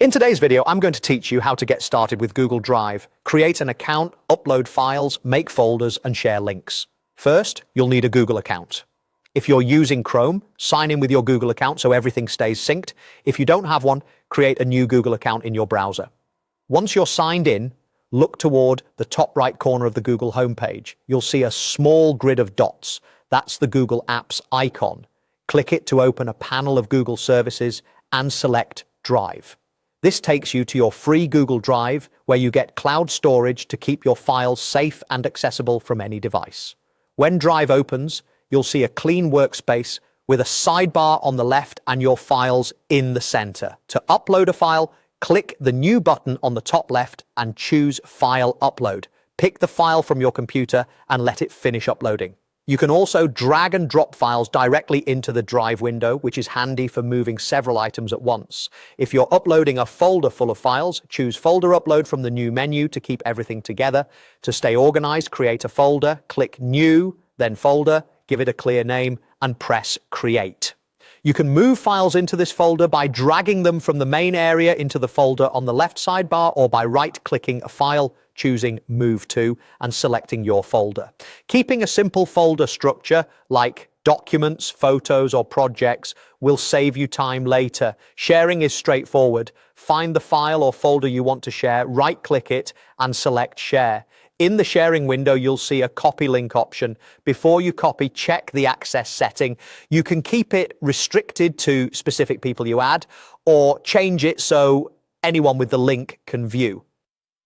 In today's video, I'm going to teach you how to get started with Google Drive, create an account, upload files, make folders, and share links. First, you'll need a Google account. If you're using Chrome, sign in with your Google account so everything stays synced. If you don't have one, create a new Google account in your browser. Once you're signed in, look toward the top right corner of the Google homepage. You'll see a small grid of dots. That's the Google Apps icon. Click it to open a panel of Google services and select Drive. This takes you to your free Google Drive, where you get cloud storage to keep your files safe and accessible from any device. When Drive opens, you'll see a clean workspace with a sidebar on the left and your files in the center. To upload a file, click the New button on the top left and choose File Upload. Pick the file from your computer and let it finish uploading. You can also drag and drop files directly into the Drive window, which is handy for moving several items at once. If you're uploading a folder full of files, choose Folder Upload from the New menu to keep everything together. To stay organized, create a folder, click New, then Folder, give it a clear name, and press Create. You can move files into this folder by dragging them from the main area into the folder on the left sidebar, or by right-clicking a file, choosing Move To, and selecting your folder. Keeping a simple folder structure like documents, photos, or projects will save you time later. Sharing is straightforward. Find the file or folder you want to share, right-click it, and select Share. In the sharing window, you'll see a copy link option. Before you copy, check the access setting. You can keep it restricted to specific people you add, or change it so anyone with the link can view.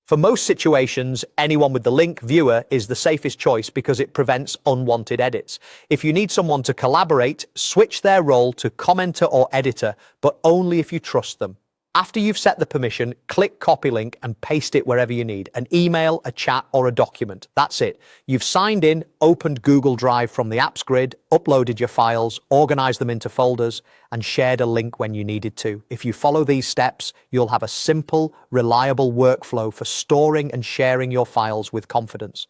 For most situations, anyone with the link viewer is the safest choice because it prevents unwanted edits. If you need someone to collaborate, switch their role to commenter or editor, but only if you trust them. After you've set the permission, click Copy Link and paste it wherever you need, an email, a chat, or a document. That's it. You've signed in, opened Google Drive from the Apps grid, uploaded your files, organized them into folders, and shared a link when you needed to. If you follow these steps, you'll have a simple, reliable workflow for storing and sharing your files with confidence.